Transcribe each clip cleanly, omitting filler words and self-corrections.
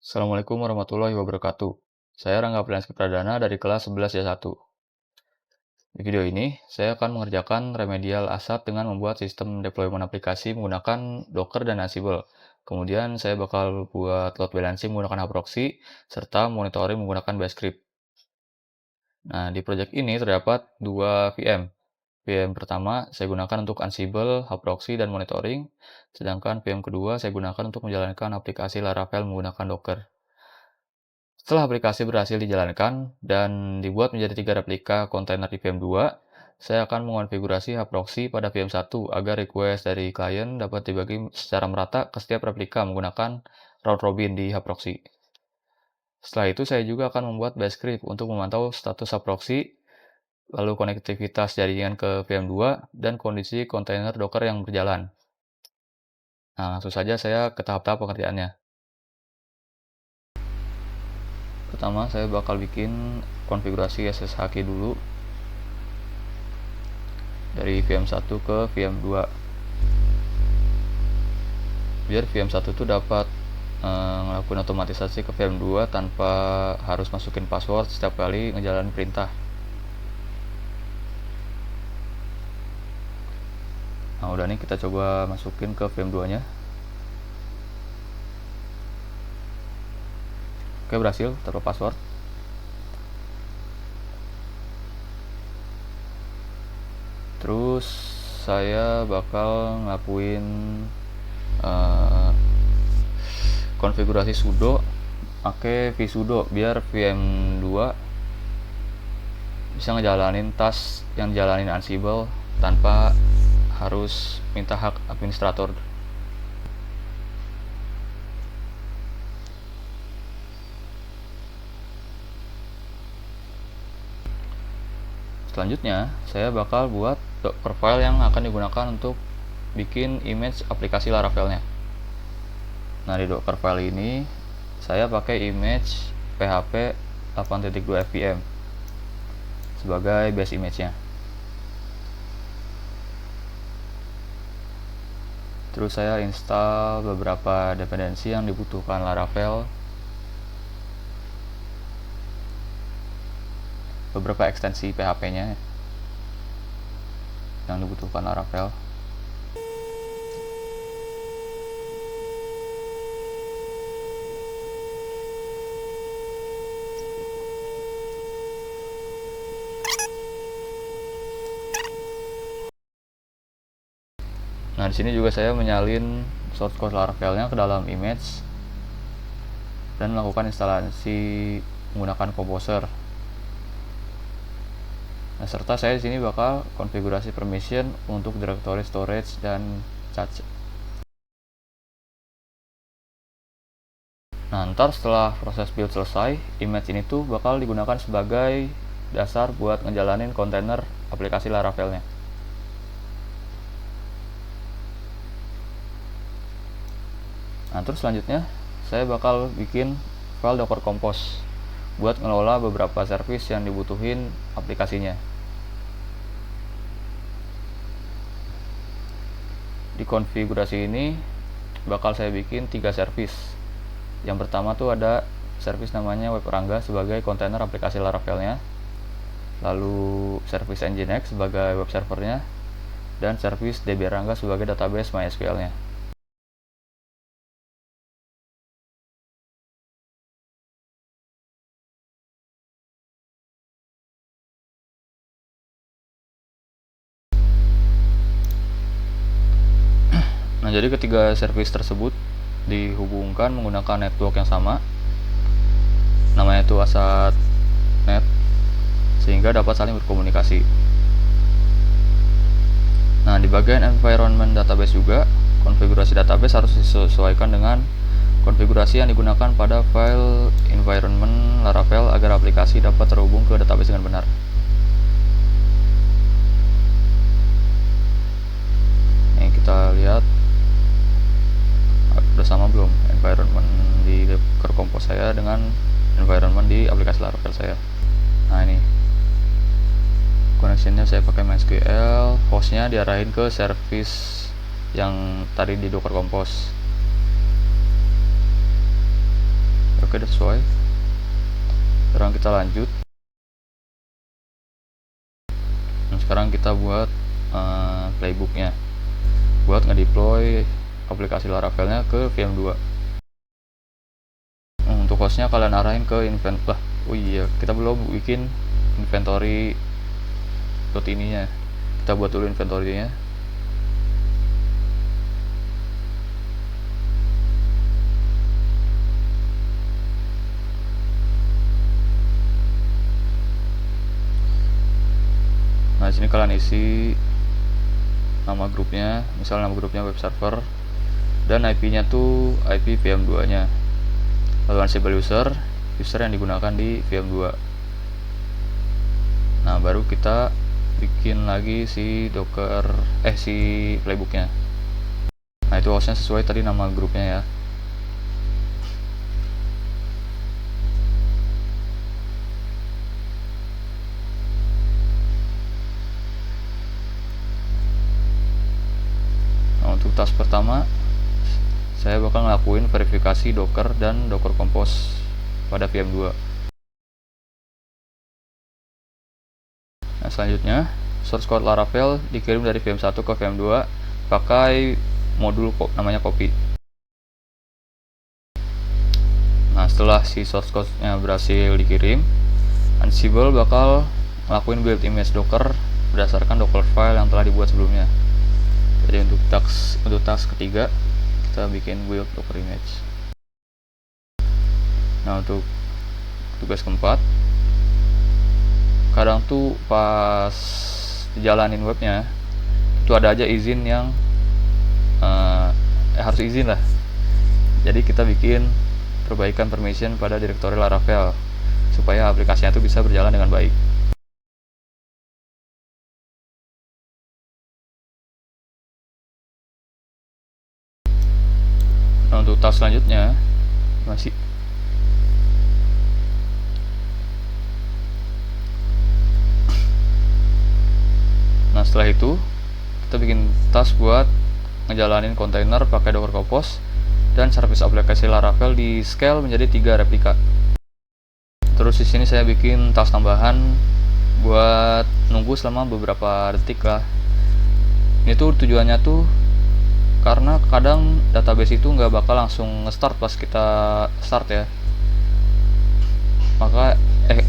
Assalamualaikum warahmatullahi wabarakatuh. Saya Rangga Prihanski Pradana dari kelas 11 Y1. Di video ini, saya akan mengerjakan remedial ASAP dengan membuat sistem deployment aplikasi menggunakan Docker dan Ansible. Kemudian saya bakal buat load balancing menggunakan Haproxy, serta monitoring menggunakan Bash script. Nah, di project ini terdapat dua VM. VM pertama saya gunakan untuk Ansible, Haproxy, dan monitoring, sedangkan VM kedua saya gunakan untuk menjalankan aplikasi Laravel menggunakan Docker. Setelah aplikasi berhasil dijalankan dan dibuat menjadi 3 replika kontainer di VM2, saya akan mengonfigurasi Haproxy pada VM1 agar request dari klien dapat dibagi secara merata ke setiap replika menggunakan round robin di Haproxy. Setelah itu, saya juga akan membuat bash script untuk memantau status Haproxy, lalu konektivitas jaringan ke VM2, dan kondisi kontainer Docker yang berjalan. Nah, langsung saja saya ke tahap-tahap pengerjaannya. Pertama, saya bakal bikin konfigurasi SSH key dulu dari VM1 ke VM2 biar VM1 itu dapat ngelakuin otomatisasi ke VM2 tanpa harus masukin password setiap kali ngejalanin perintah. Nah, udah nih, kita coba masukin ke VM2 nya. Oke, berhasil tanpa password. Terus saya bakal ngelakuin konfigurasi sudo pakai vsudo biar VM2 bisa ngejalanin task yang jalanin Ansible tanpa harus minta hak administrator. Selanjutnya, saya bakal buat Docker file yang akan digunakan untuk bikin image aplikasi Laravelnya. Nah, di Docker file ini saya pakai image PHP 8.2 FVM sebagai base image-nya. Terus saya install beberapa dependensi yang dibutuhkan Laravel, beberapa ekstensi PHP-nya yang dibutuhkan Laravel. Nah, di sini juga saya menyalin source code Laravelnya ke dalam image dan melakukan instalasi menggunakan Composer. Nah, serta saya di sini bakal konfigurasi permission untuk directory storage dan cache. Nah, ntar setelah proses build selesai, image ini tuh bakal digunakan sebagai dasar buat ngejalanin kontainer aplikasi Laravelnya. Nah, terus selanjutnya saya bakal bikin file Docker Compose buat ngelola beberapa service yang dibutuhin aplikasinya. Di konfigurasi ini bakal saya bikin 3 service. Yang pertama tuh ada service namanya WebRangga sebagai kontainer aplikasi Laravelnya, lalu service Nginx sebagai web servernya, dan service DBRangga sebagai database MySQL-nya. Nah, jadi ketiga service tersebut dihubungkan menggunakan network yang sama, namanya itu ASAT.NET, sehingga dapat saling berkomunikasi. Nah, di bagian environment database juga, konfigurasi database harus disesuaikan dengan konfigurasi yang digunakan pada file environment Laravel agar aplikasi dapat terhubung ke database dengan benar. Nih, kita lihat udah sama belum environment di Docker Compose saya dengan environment di aplikasi Laravel saya. Nah, ini connectionnya saya pakai MySQL, hostnya diarahin ke service yang tadi di Docker Compose. Oke, udah sesuai. Sekarang kita lanjut. Nah, sekarang kita buat playbooknya buat ngedeploy aplikasi Laravelnya ke VM2. Untuk hostnya kalian arahin ke inventory. Oh iya, kita belum bikin inventory ininya. Kita buat dulu inventory-nya. Nah, sini kalian isi nama grupnya, misalnya nama grupnya web server, dan IP-nya tuh IP VM2-nya. Lalu Ansible user yang digunakan di VM2. Nah, baru kita bikin lagi si docker si playbooknya. Nah, itu hostnya sesuai tadi nama grupnya ya. Nah, untuk task pertama saya bakal ngelakuin verifikasi docker dan docker compose pada VM2. Nah, selanjutnya source code Laravel dikirim dari VM1 ke VM2 pakai modul namanya copy. Nah, setelah si source code-nya berhasil dikirim, Ansible bakal ngelakuin build image docker berdasarkan docker file yang telah dibuat sebelumnya. Jadi untuk task ketiga kita bikin build docker image. Nah, untuk tugas keempat, kadang tuh pas dijalanin webnya itu ada aja izin yang harus izin lah. Jadi kita bikin perbaikan permission pada direktori Laravel supaya aplikasinya itu bisa berjalan dengan baik. Nah, untuk task selanjutnya masih setelah itu kita bikin task buat ngejalanin kontainer pakai Docker Compose dan service aplikasi Laravel di scale menjadi 3 replika. Terus di sini saya bikin task tambahan buat nunggu selama beberapa detik lah. Ini tuh tujuannya tuh karena kadang database itu nggak bakal langsung nge-start pas kita start ya.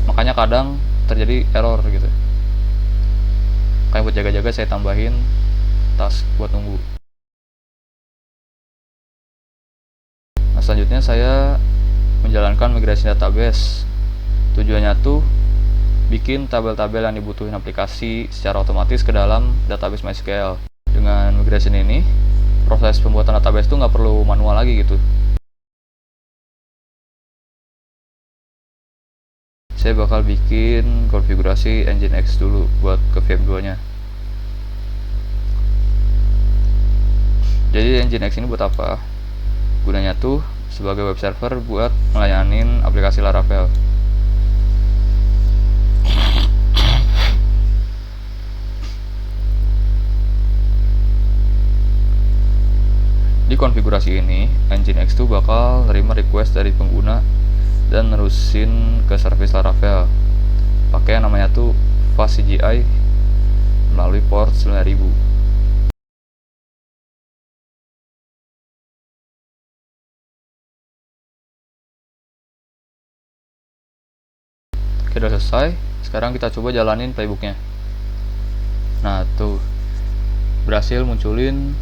Makanya kadang terjadi error gitu. Kayak buat jaga-jaga saya tambahin task buat nunggu. Nah, selanjutnya saya menjalankan migrasi database. Tujuannya tuh bikin tabel-tabel yang dibutuhin aplikasi secara otomatis ke dalam database MySQL. Dengan migrasi ini, proses pembuatan database tuh nggak perlu manual lagi gitu. Saya bakal bikin konfigurasi Nginx dulu buat ke VM2 nya. Jadi Nginx ini buat apa? Gunanya tuh sebagai web server buat melayanin aplikasi Laravel. Di konfigurasi ini, Nginx tuh bakal nerima request dari pengguna dan nerusin ke service Laravel pakai yang namanya tuh fast CGI melalui port 9000. Oke, udah selesai. Sekarang kita coba jalanin playbooknya. Nah, tuh berhasil munculin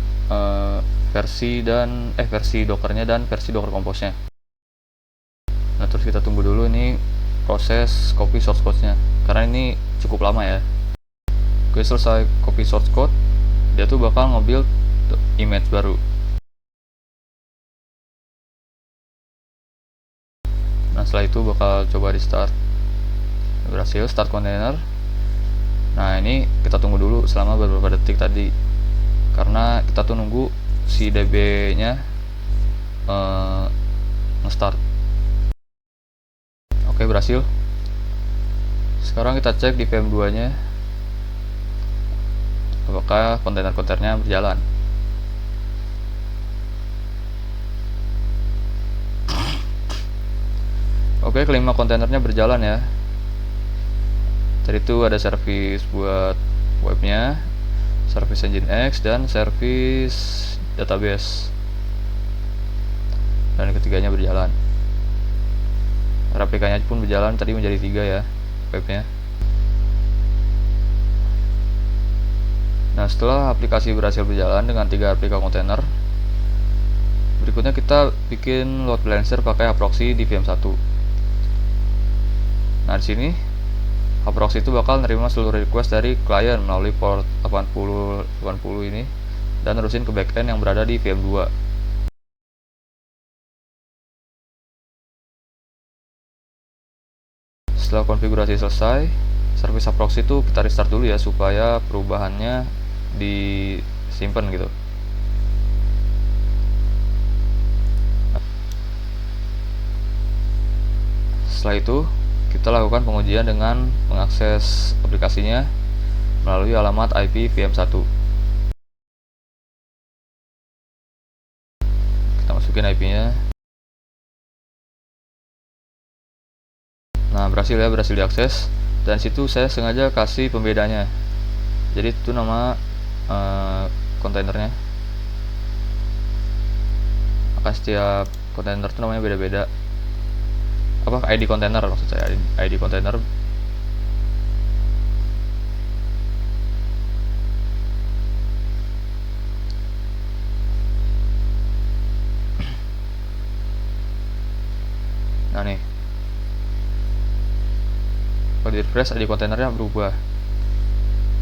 versi dockernya dan versi docker compose-nya. Nah, terus kita tunggu dulu ini proses copy source code-nya karena ini cukup lama ya. Oke, selesai copy source code, dia tuh bakal nge-build image baru. Nah, setelah itu bakal coba di start. Berhasil start container. Nah, ini kita tunggu dulu selama beberapa detik tadi karena kita tuh nunggu si DB nya nge-start. Oke, berhasil. Sekarang kita cek di VM2 nya apakah kontainer-kontainernya berjalan. Oke, kelima kontainernya berjalan ya. Tadi itu ada service buat webnya, service Nginx, dan service database. Dan ketiganya berjalan. Replikanya pun berjalan, tadi menjadi 3 ya webnya. Nah, setelah aplikasi berhasil berjalan dengan 3 replika kontainer, berikutnya kita bikin load balancer pakai Haproxy di VM1. Nah, di sini Haproxy itu bakal nerima seluruh request dari klien melalui port 8080 ini dan nerusin ke backend yang berada di VM2. Setelah konfigurasi selesai, service Haproxy itu kita restart dulu ya supaya perubahannya disimpan gitu. Setelah itu, kita lakukan pengujian dengan mengakses aplikasinya melalui alamat IP VM1. Kita masukin IP-nya. Nah, berhasil diakses. Dan situ saya sengaja kasih pembedanya. Jadi itu nama kontainernya. Maka setiap kontainer itu namanya beda-beda. ID kontainer maksud saya, ID kontainer. Nah nih, kalau di refresh ID kontainernya berubah,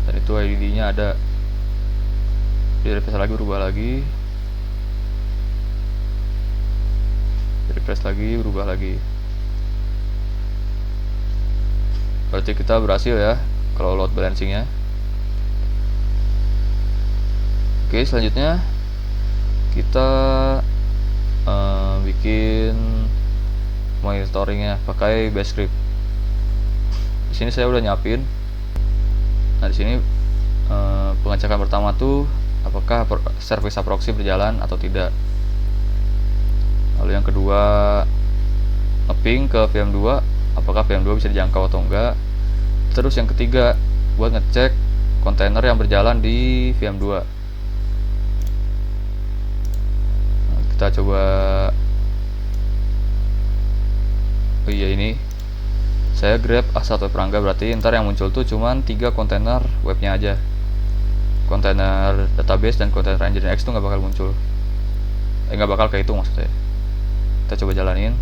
dan itu ID-nya ada. Di refresh lagi berubah lagi, di refresh lagi berubah lagi. Berarti kita berhasil ya kalau load balancingnya. Oke, selanjutnya kita bikin monitoringnya pakai bash script. Di sini saya udah nyiapin. Nah, di sini pengecekan pertama tuh apakah service Haproxy berjalan atau tidak. Lalu yang kedua, ngeping ke VM2 apakah VM2 bisa dijangkau atau enggak. Terus yang ketiga, buat ngecek kontainer yang berjalan di VM2. Nah, kita coba. Oh iya, ini saya grab A1 web Rangga, berarti ntar yang muncul tuh cuman 3 kontainer webnya aja. Kontainer database dan kontainer Nginx tuh nggak bakal muncul. Nggak bakal kehitung maksudnya. Kita coba jalanin.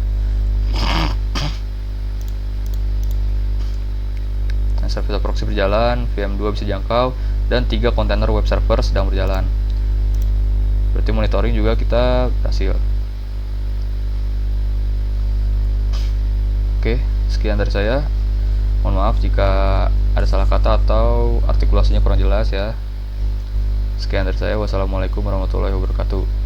Nah, service Haproxy berjalan, VM2 bisa jangkau, dan 3 kontainer web server sedang berjalan. Berarti monitoring juga kita berhasil. Oke, sekian dari saya. Mohon maaf jika ada salah kata atau artikulasinya kurang jelas ya. Sekian dari saya. Wassalamualaikum warahmatullahi wabarakatuh.